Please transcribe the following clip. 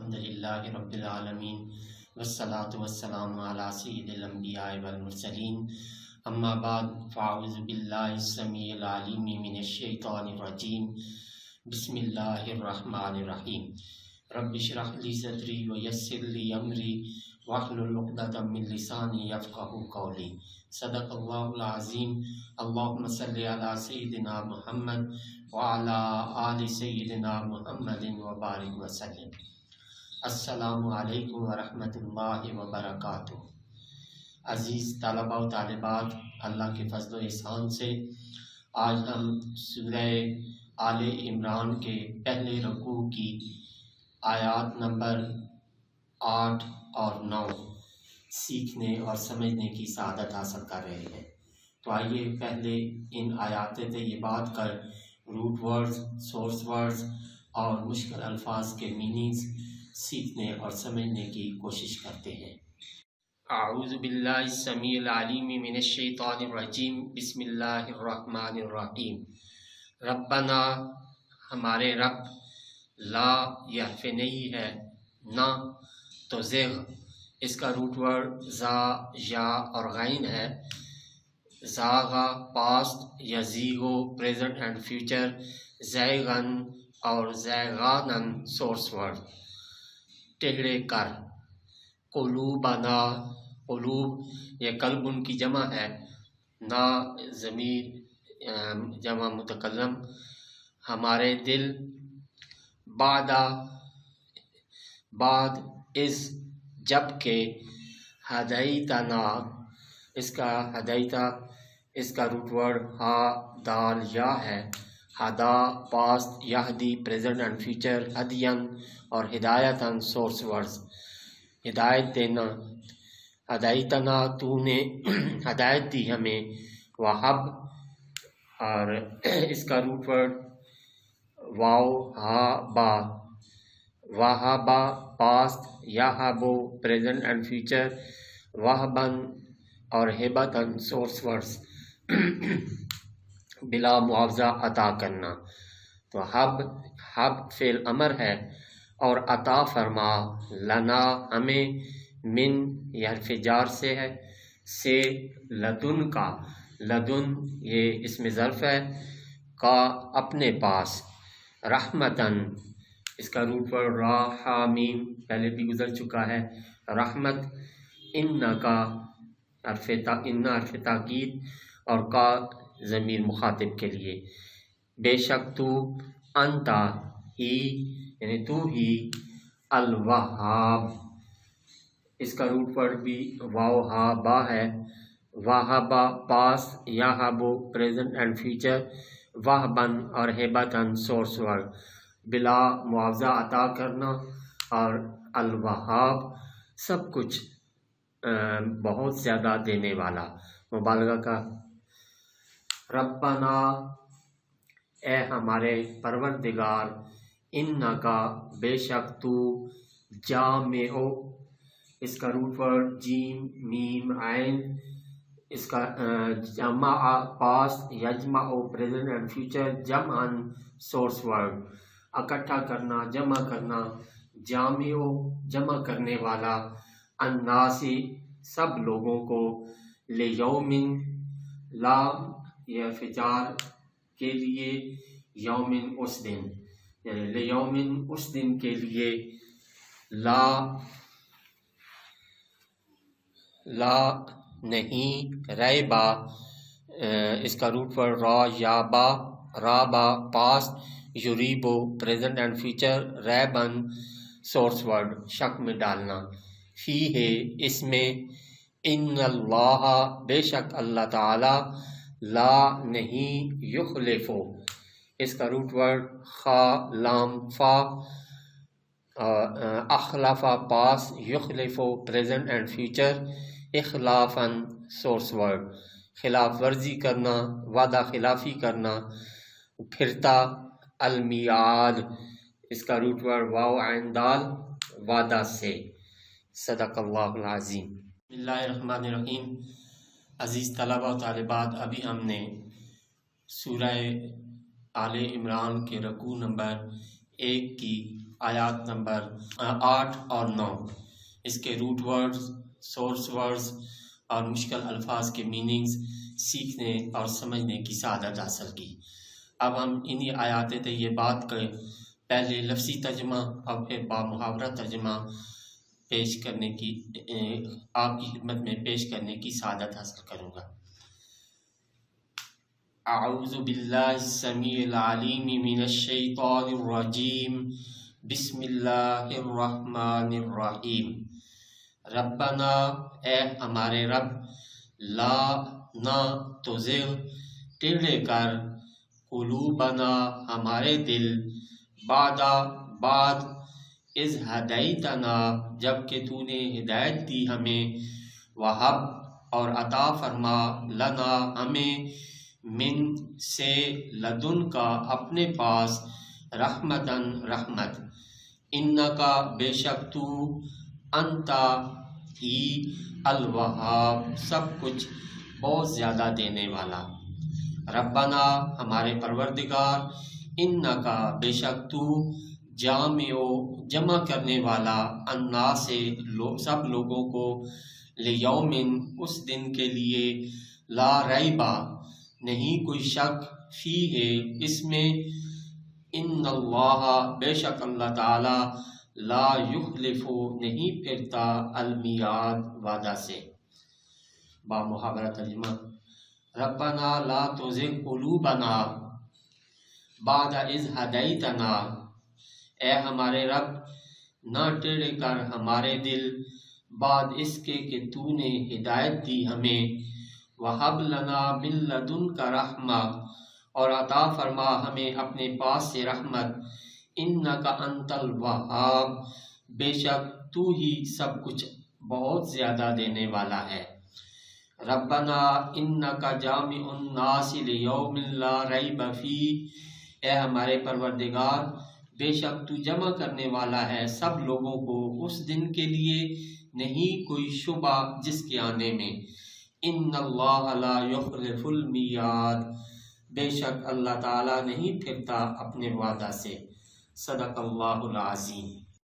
الحمدللہ رب العالمین والصلاة والسلام علی سید الانبیاء والمرسلین اما بعد فاعوذ باللہ السمیع العلیم من الشیطان الرجیم بسم اللہ الرحمن الرحیم رب اشرح لی صدری ویسر لی امری واحلل عقدۃ من لسانی یفقہوا قولی صدق اللہ العظیم اللہم صلی علی سیدنا محمد وعلی آل سیدنا محمد وبارک وسلم۔ السلام علیکم ورحمۃ اللہ وبرکاتہ۔ عزیز طلباء و طالبات، اللہ کے فضل و احسان سے آج ہم سورہ آل عمران کے پہلے رکوع کی آیات نمبر 8 اور 9 سیکھنے اور سمجھنے کی سعادت حاصل کر رہے ہیں۔ تو آئیے پہلے ان آیات طیبات کا روٹ ورڈز، سورس ورڈز اور مشکل الفاظ کے میننگز سیکھنے اور سمجھنے کی کوشش کرتے ہیں۔ اعوذ باللہ السمیع العلیم من الشیطان الرجیم بسم اللہ الرحمن الرحیم۔ ربنا، ہمارے رب، لا یہ حرف نہیں ہے، نہ تو زیغ، اس کا روٹ ورڈ زا، یا اور غین ہے۔ زاغا پاسٹ، یزیغو پریزنٹ اینڈ فیوچر، زیغن اور زیغانن سورس ورڈ، ٹیڑھے کر۔ قلوبنا، قلوب یہ قلب ان کی جمع ہے، نا ضمیر جمع متکلم، ہمارے دل، بعد از جب کہ، ہدیتنا، اس کا ہدیتا، اس کا روٹ ورڈ ہا دال یا ہے۔ ہدا پاسٹ، یہدی پریزنٹ اینڈ فیوچر، ہدین اور ہدایتن سورس ورڈز، ہدایت دینا۔ ہدایتنا، تو نے ہدایت دی ہمیں۔ وہب، اور اس کا روٹ ورڈ واو ہا با، وہبا پاسٹ، یہبو پریزنٹ اینڈ فیوچر، وہبن اور ہبتن سورس ورڈز، بلا معاوضہ عطا کرنا۔ تو ہب فعل امر ہے اور عطا فرما، لنا ہمیں، من یہ حرف جار سے ہے، سے لدن کا، لدن یہ اسم ظرف ہے، کا اپنے پاس، رحمتن، اس کا روٹ ورڈ را ہا میم پہلے بھی گزر چکا ہے، رحمت، ان کا حرف تاکید اور کا ضمیر مخاطب کے لیے۔ بے شک تو، انتا ہی یعنی تو ہی، الوہاب، اس کا روٹ ورڈ بھی واو ہا با ہے، وہبا پاس، یہبو پریزنٹ اینڈ فیوچر، وہبن اور ہبتن سورس ورڈ، بلا معاوضہ عطا کرنا، اور الوہاب سب کچھ بہت زیادہ دینے والا، مبالغہ کا۔ ربنا، اے ہمارے پروردگار، انکا، بے شک تو، جامع، اس کا روٹ ورڈ جیم میم عین، اس کا جمع پاسٹ، یجمع پریزنٹ اینڈ فیوچر، جمعن سورس ورڈ، اکٹھا کرنا، جمع کرنا، جامع جمع کرنے والا، الناسی سب لوگوں کو، لیومن، لام یہ فجار کے لیے، یومن اس دن، یعنی لیومن اس دن کے لیے، لا نہیں، ریبا، اس کا روٹ ورڈ را یا با، رابا پاسٹ، یوریبو پریزنٹ اینڈ فیوچر، ریبن سورس ورڈ، شک میں ڈالنا۔ فی ہے، اس میں، ان اللہ، بے شک اللہ تعالی، لا نہیں، یخلفو، اس کا روٹ ورڈ خا لام فا، اخلفا پاس، یخلفو پریزنٹ اینڈ فیوچر، اخلافن سورس ورڈ، خلاف ورزی کرنا، وعدہ خلافی کرنا، پھرتا، المیعاد، اس کا روٹ ورڈ واو عین دال، وعدہ سے۔ صدق اللہ العظیم۔ بسم اللہ الرحمن الرحیم۔ عزیز طلباء و طالبات، ابھی ہم نے سورہ آل عمران کے رکوع نمبر 1 کی آیات نمبر 8 اور 9، اس کے روٹ ورڈز، سورس ورڈز اور مشکل الفاظ کے میننگز سیکھنے اور سمجھنے کی سعادت حاصل کی۔ اب ہم انہی آیات طیبات کے پہلے لفظی ترجمہ اور پھر با محاورہ ترجمہ پیش کرنے کی آپ کی خدمت میں پیش کرنے کی سعادت حاصل کروں گا۔ اعوذ باللہ السمیع العلیم من الشیطان الرجیم، بسم اللہ الرحمن الرحیم۔ ربنا، اے ہمارے رب، لا نہ تزغ، ٹیڑھے کر، قلوبنا ہمارے دل، بعد اذ ہدیتنا، جب کہ تو نے ہدایت دی ہمیں، وہب اور عطا فرما، لنا ہمیں، من سے، لدن کا اپنے پاس، رحمتن رحمت، انکا بے شک تو، انتا ہی، الوہاب سب کچھ بہت زیادہ دینے والا۔ ربنا ہمارے پروردگار، انکا بے شک تو، جمع کرنے والا، الناس سے سب لوگوں کو، لیومن اس دن کے لیے، لا ریبا نہیں کوئی شک، فیہ اس میں، ان اللہ بے شک اللہ تعالی، لا یخلف نہیں پھرتا، المیعاد وعدہ سے۔ با محاورہ ترجمہ۔ ربنا لا تزغ قلوبنا بعد اذ ہدیتنا، اے ہمارے رب نہ ٹیڑھے کر ہمارے دل بعد اس کے کہ تو نے ہدایت دی ہمیں، وہب لنا من لدنک رحمہ اور عطا فرما ہمیں اپنے پاس سے رحمت، انکا انت الوہاب بے شک تو ہی سب کچھ بہت زیادہ دینے والا ہے۔ ربنا انکا جامع الناس لیوم لا ریب فیہ، اے ہمارے پروردگار بے شک تو جمع کرنے والا ہے سب لوگوں کو اس دن کے لیے، نہیں کوئی شبہ جس کے آنے میں، ان اللہ لا یخلف المیعاد بے شک اللہ تعالی نہیں پھرتا اپنے وعدہ سے۔ صدق اللہ العظیم۔